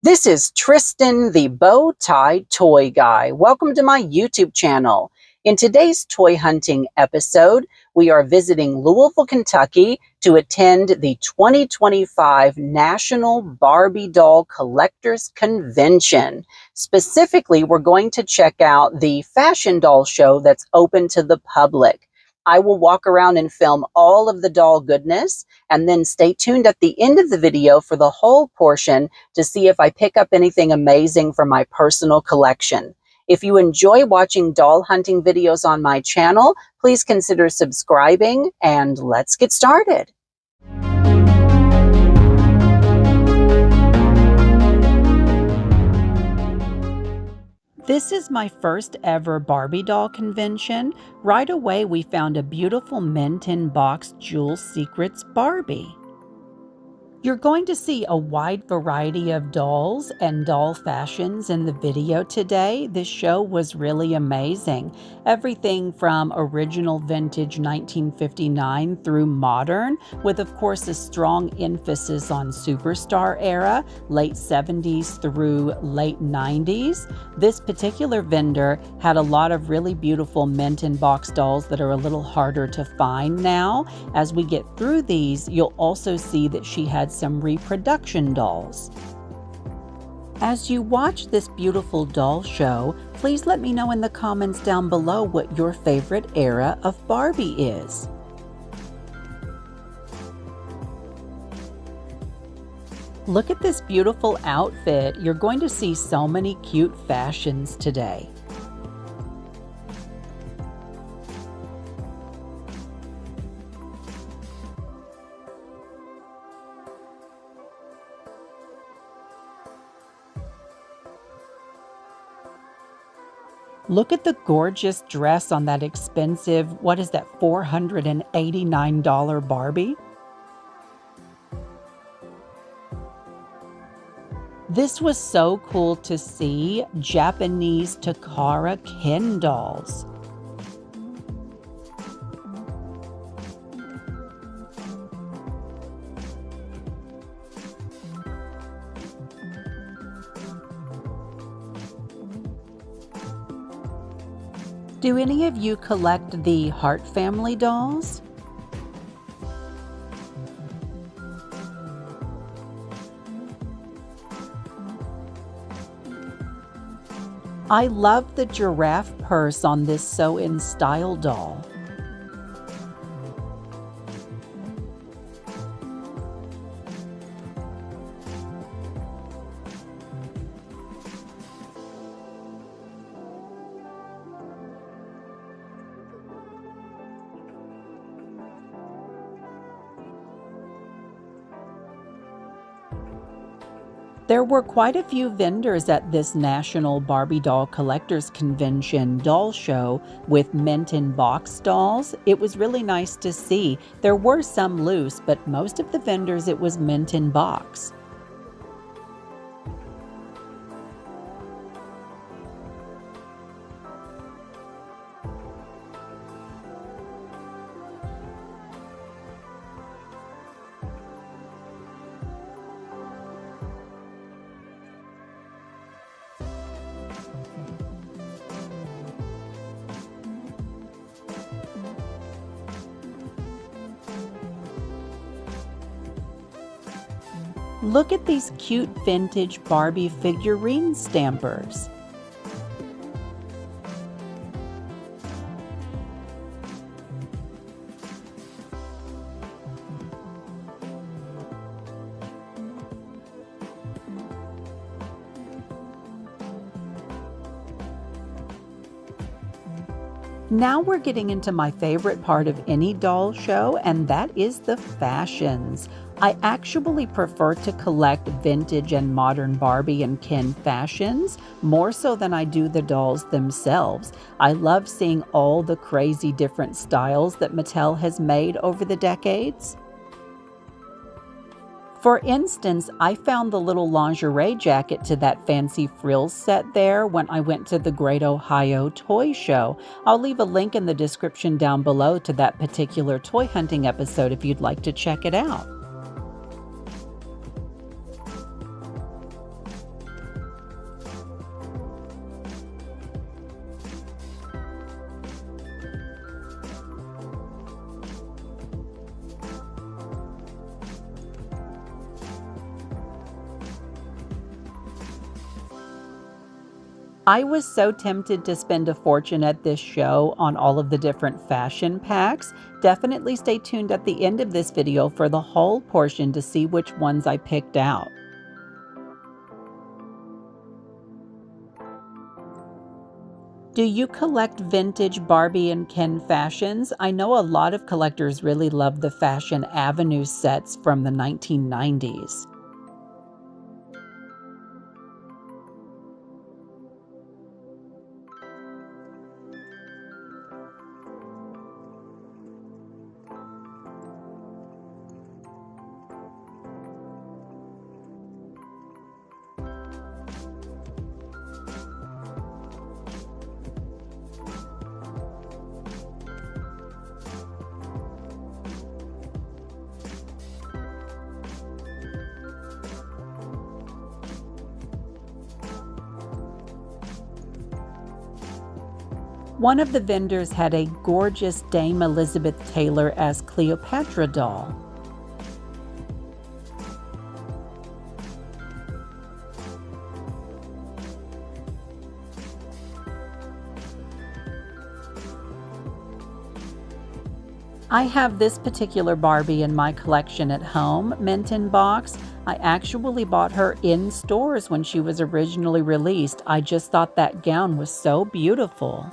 This is Tristan, the bow-tied toy guy. Welcome to my YouTube channel. In today's toy hunting episode, we are visiting Louisville, Kentucky to attend the 2025 National Barbie Doll Collectors Convention. Specifically, we're going to check out the fashion doll show that's open to the public. I will walk around and film all of the doll goodness, and then stay tuned at the end of the video for the whole portion to see if I pick up anything amazing from my personal collection. If you enjoy watching doll hunting videos on my channel, please consider subscribing, and let's get started. This is my first ever Barbie doll convention. Right away, we found a beautiful mint-in-box Jewel Secrets Barbie. You're going to see a wide variety of dolls and doll fashions in the video today. This show was really amazing. Everything from original vintage 1959 through modern, with of course a strong emphasis on superstar era, late 70s through late 90s. This particular vendor had a lot of really beautiful mint-in-box dolls that are a little harder to find now. As we get through these, you'll also see that she had some reproduction dolls. As you watch this beautiful doll show, please let me know in the comments down below what your favorite era of Barbie is. Look at this beautiful outfit. You're going to see so many cute fashions today. Look at the gorgeous dress on that expensive, what is that, $489 Barbie? This was so cool to see, Japanese Takara Ken dolls. Do any of you collect the Hart family dolls? I love the giraffe purse on this Sew in Style doll. There were quite a few vendors at this National Barbie Doll Collectors Convention doll show with mint-in-box dolls. It was really nice to see. There were some loose, but most of the vendors it was mint-in-box. Look at these cute vintage Barbie figurine stampers. Now we're getting into my favorite part of any doll show, and that is the fashions. I actually prefer to collect vintage and modern Barbie and Ken fashions, more so than I do the dolls themselves. I love seeing all the crazy different styles that Mattel has made over the decades. For instance, I found the little lingerie jacket to that fancy frills set there when I went to the Great Ohio Toy Show. I'll leave a link in the description down below to that particular toy hunting episode if you'd like to check it out. I was so tempted to spend a fortune at this show on all of the different fashion packs. Definitely stay tuned at the end of this video for the whole portion to see which ones I picked out. Do you collect vintage Barbie and Ken fashions? I know a lot of collectors really love the Fashion Avenue sets from the 1990s. One of the vendors had a gorgeous Dame Elizabeth Taylor as Cleopatra doll. I have this particular Barbie in my collection at home, mint in box. I actually bought her in stores when she was originally released. I just thought that gown was so beautiful.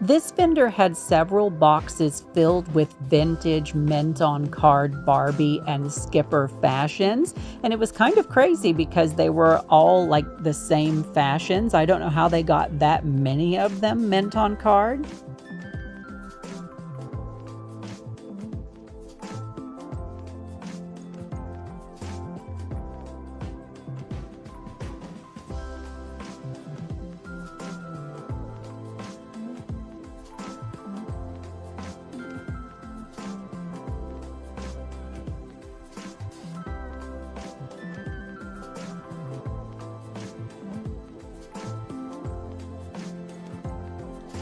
This vendor had several boxes filled with vintage mint-on-card Barbie and Skipper fashions, and it was kind of crazy because they were all like the same fashions. I don't know how they got that many of them mint-on-card.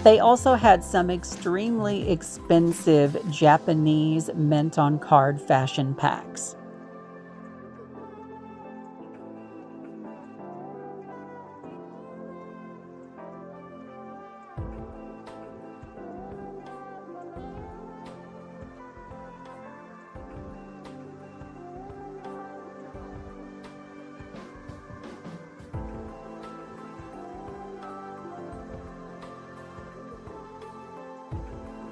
They also had some extremely expensive Japanese mint-on-card fashion packs.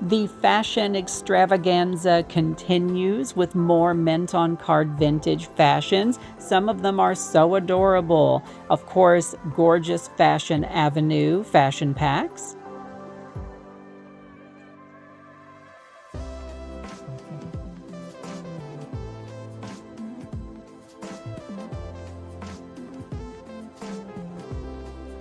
The fashion extravaganza continues with more mint-on-card vintage fashions. Some of them are so adorable. Of course, gorgeous Fashion Avenue fashion packs.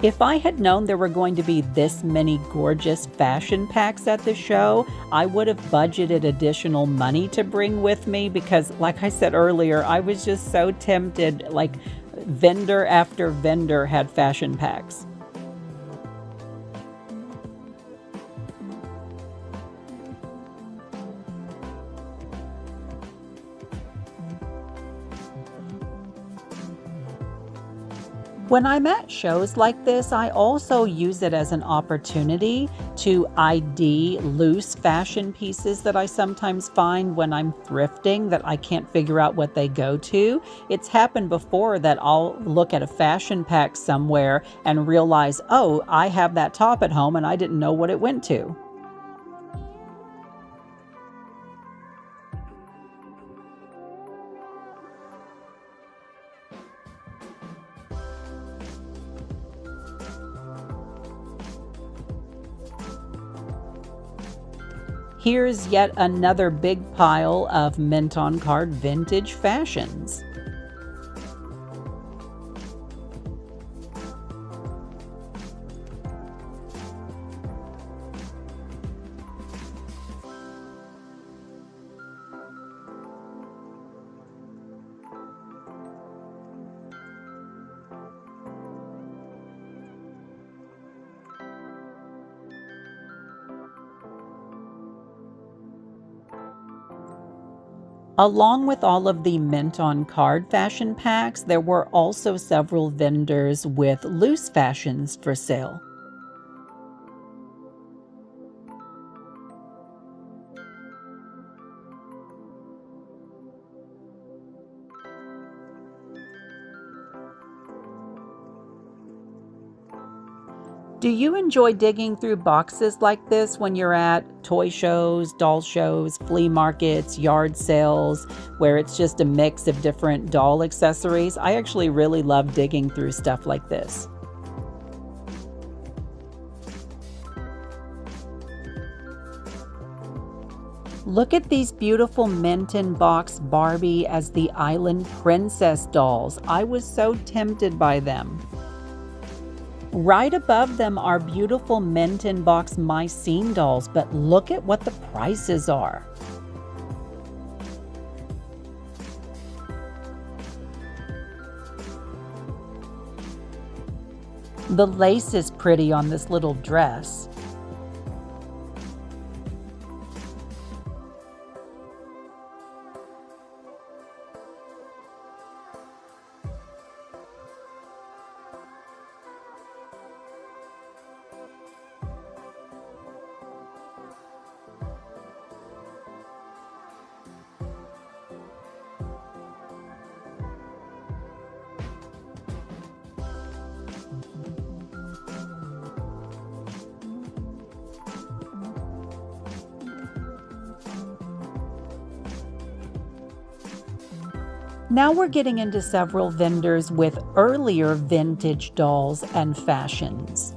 If I had known there were going to be this many gorgeous fashion packs at the show, I would have budgeted additional money to bring with me because, like I said earlier, I was just so tempted. Like, vendor after vendor had fashion packs. When I'm at shows like this, I also use it as an opportunity to ID loose fashion pieces that I sometimes find when I'm thrifting that I can't figure out what they go to. It's happened before that I'll look at a fashion pack somewhere and realize, oh, I have that top at home and I didn't know what it went to. Here's yet another big pile of mint on card vintage fashions. Along with all of the mint on card fashion packs, there were also several vendors with loose fashions for sale. Do you enjoy digging through boxes like this when you're at toy shows, doll shows, flea markets, yard sales, where it's just a mix of different doll accessories? I actually really love digging through stuff like this. Look at these beautiful mint in box Barbie as the island princess dolls. I was so tempted by them. Right above them are beautiful mint in box My Scene dolls, but look at what the prices are. The lace is pretty on this little dress. Now we're getting into several vendors with earlier vintage dolls and fashions.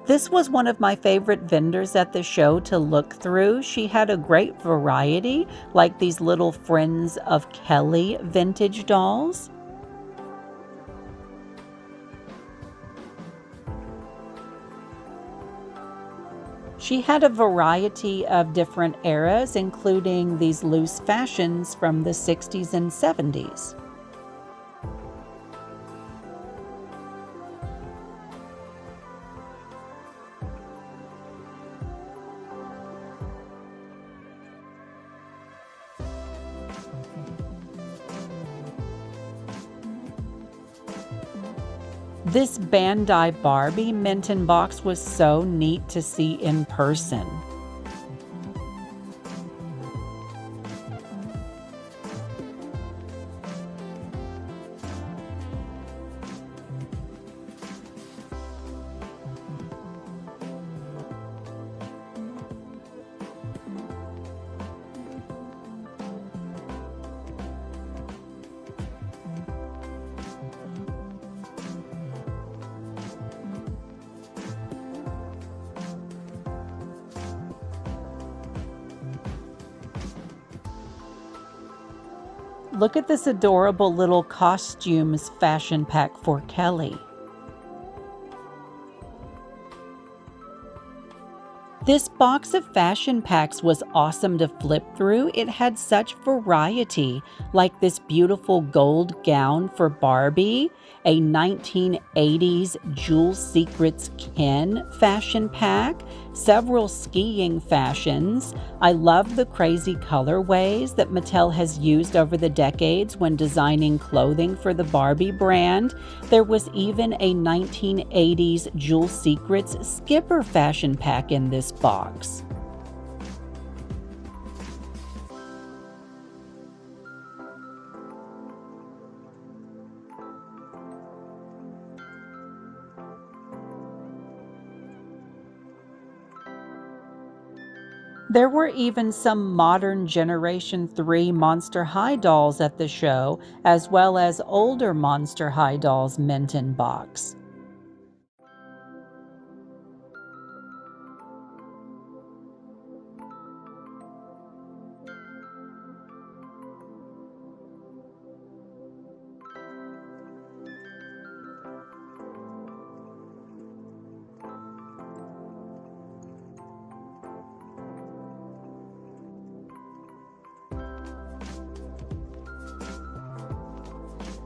This was one of my favorite vendors at the show to look through. She had a great variety, like these little Friends of Kelly vintage dolls. She had a variety of different eras, including these loose fashions from the 60s and 70s. This Bandai Barbie mint in box was so neat to see in person. Look at this adorable little costumes fashion pack for Kelly. This box of fashion packs was awesome to flip through. It had such variety, like this beautiful gold gown for Barbie, a 1980s Jewel Secrets Ken fashion pack, several skiing fashions. I love the crazy colorways that Mattel has used over the decades when designing clothing for the Barbie brand. There was even a 1980s Jewel Secrets Skipper fashion pack in this box. There were even some modern Generation 3 Monster High dolls at the show, as well as older Monster High dolls mint in box.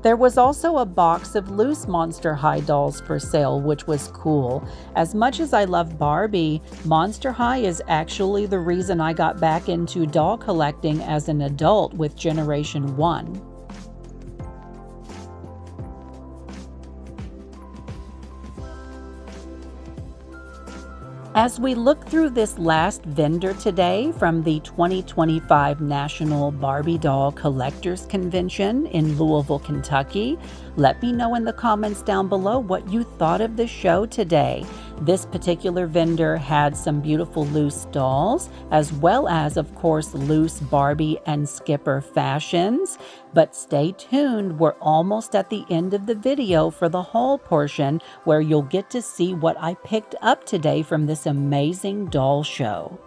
There was also a box of loose Monster High dolls for sale, which was cool. As much as I love Barbie, Monster High is actually the reason I got back into doll collecting as an adult with Generation 1. As we look through this last vendor today from the 2025 National Barbie Doll Collectors Convention in Louisville, Kentucky, let me know in the comments down below what you thought of the show today. This particular vendor had some beautiful loose dolls, as well as, of course, loose Barbie and Skipper fashions. But stay tuned, we're almost at the end of the video for the haul portion, where you'll get to see what I picked up today from this amazing doll show.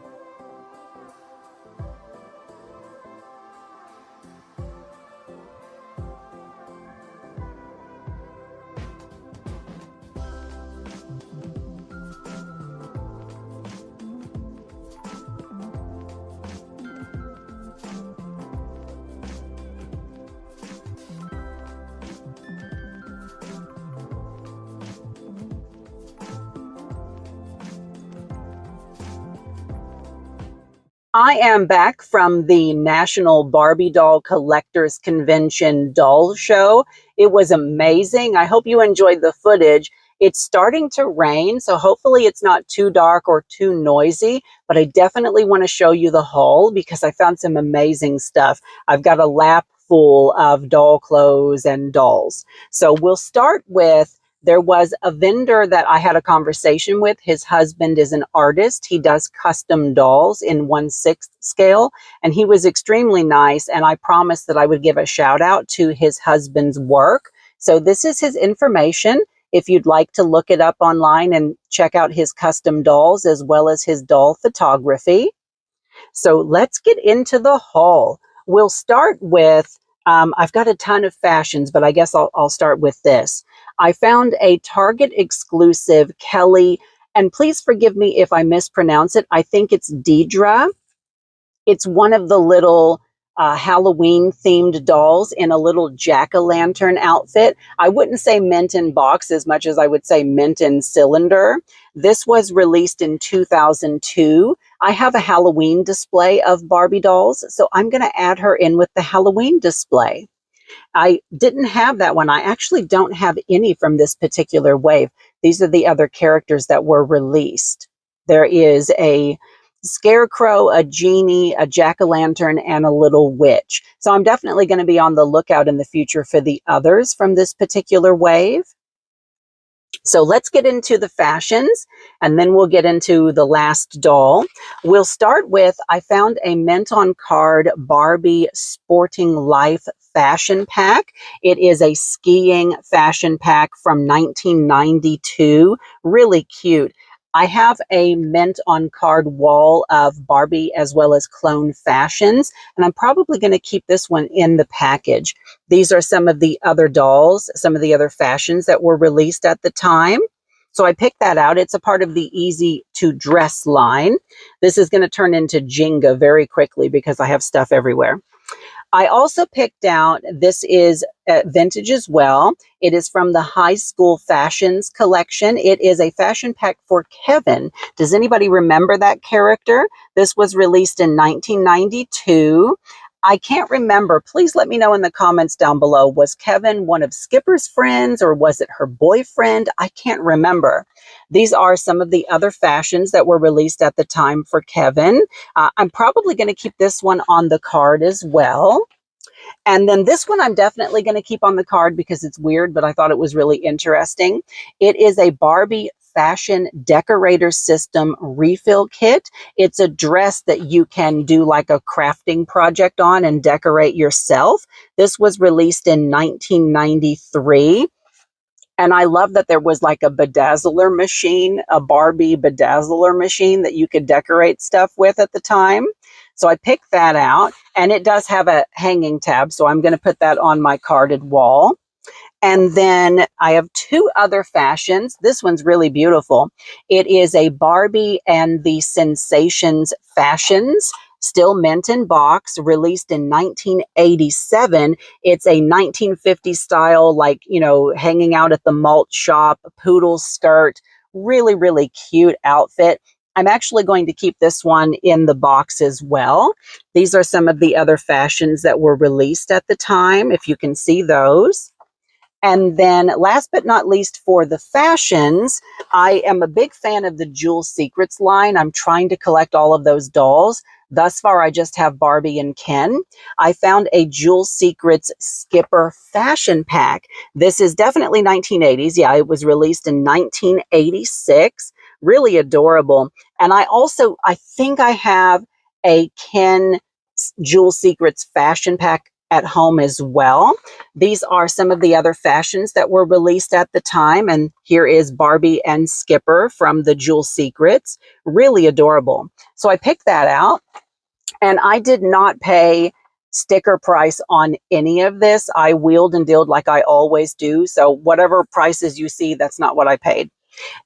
I am back from the National Barbie Doll Collectors Convention doll show. It was amazing. I hope you enjoyed the footage. It's starting to rain, so hopefully it's not too dark or too noisy, but I definitely want to show you the haul because I found some amazing stuff. I've got a lap full of doll clothes and dolls. So we'll start with, there was a vendor that I had a conversation with. His husband is an artist. He does custom dolls in 1/6 scale, and he was extremely nice, and I promised that I would give a shout out to his husband's work. So this is his information. If you'd like to look it up online and check out his custom dolls as well as his doll photography. So let's get into the haul. We'll start with, I've got a ton of fashions, but I guess I'll start with this. I found a Target exclusive Kelly, and please forgive me if I mispronounce it. I think it's Deidre. It's one of the little Halloween themed dolls in a little jack-o'-lantern outfit. I wouldn't say mint in box as much as I would say mint in cylinder. This was released in 2002. I have a Halloween display of Barbie dolls, so I'm going to add her in with the Halloween display. I didn't have that one. I actually don't have any from this particular wave. These are the other characters that were released. There is a scarecrow, a genie, a jack-o'-lantern, and a little witch. So I'm definitely going to be on the lookout in the future for the others from this particular wave. So let's get into the fashions, and then we'll get into the last doll. We'll start with, I found a mint on card Barbie Sporting Life fashion pack. It is a skiing fashion pack from 1992. Really cute. I have a mint on card wall of Barbie as well as clone fashions, and I'm probably going to keep this one in the package. These are some of the other dolls, some of the other fashions that were released at the time. So I picked that out. It's a part of the Easy to Dress line. This is going to turn into Jenga very quickly because I have stuff everywhere. I also picked out, this is vintage as well. It is from the High School Fashions collection. It is a fashion pack for Kevin. Does anybody remember that character? This was released in 1992. I can't remember. Please let me know in the comments down below. Was Kevin one of Skipper's friends or was it her boyfriend? I can't remember. These are some of the other fashions that were released at the time for Kevin. I'm probably going to keep this one on the card as well. And then this one I'm definitely going to keep on the card because it's weird, but I thought it was really interesting. It is a Barbie Fashion Decorator System refill kit. It's a dress that you can do like a crafting project on and decorate yourself. This was released in 1993. And I love that there was like a bedazzler machine, a Barbie bedazzler machine that you could decorate stuff with at the time. So I picked that out, and it does have a hanging tab, so I'm going to put that on my carded wall. And then I have two other fashions. This one's really beautiful. It is a Barbie and the Sensations Fashions, still mint in box, released in 1987. It's a 1950s style, like, you know, hanging out at the malt shop, poodle skirt, really, really cute outfit. I'm actually going to keep this one in the box as well. These are some of the other fashions that were released at the time, if you can see those. And then last but not least for the fashions, I am a big fan of the Jewel Secrets line. I'm trying to collect all of those dolls. Thus far, I just have Barbie and Ken. I found a Jewel Secrets Skipper fashion pack. This is definitely 1980s. Yeah, it was released in 1986. Really adorable. And I think I have a Ken Jewel Secrets fashion pack at home as well. These are some of the other fashions that were released at the time. And here is Barbie and Skipper from the Jewel Secrets. Really adorable. So I picked that out, and I did not pay sticker price on any of this. I wheeled and dealed like I always do. So whatever prices you see, that's not what I paid.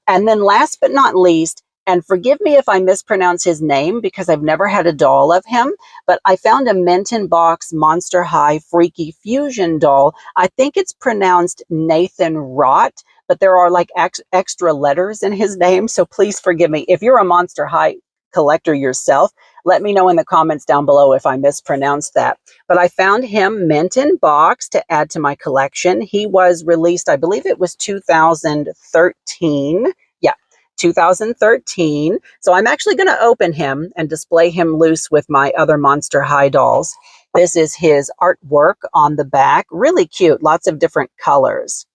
And then last but not least, and forgive me if I mispronounce his name because I've never had a doll of him, but I found a mint in box Monster High Freaky Fusion doll. I think it's pronounced Nathan Rott, but there are like extra letters in his name. So please forgive me. If you're a Monster High collector yourself, let me know in the comments down below if I mispronounced that. But I found him mint in box to add to my collection. He was released, I believe it was 2013. 2013. So I'm actually going to open him and display him loose with my other Monster High dolls. This is his artwork on the back. Really cute. Lots of different colors.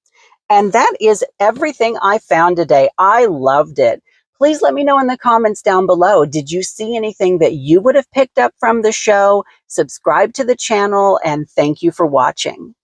And that is everything I found today. I loved it. Please let me know in the comments down below. Did you see anything that you would have picked up from the show? Subscribe to the channel, and thank you for watching.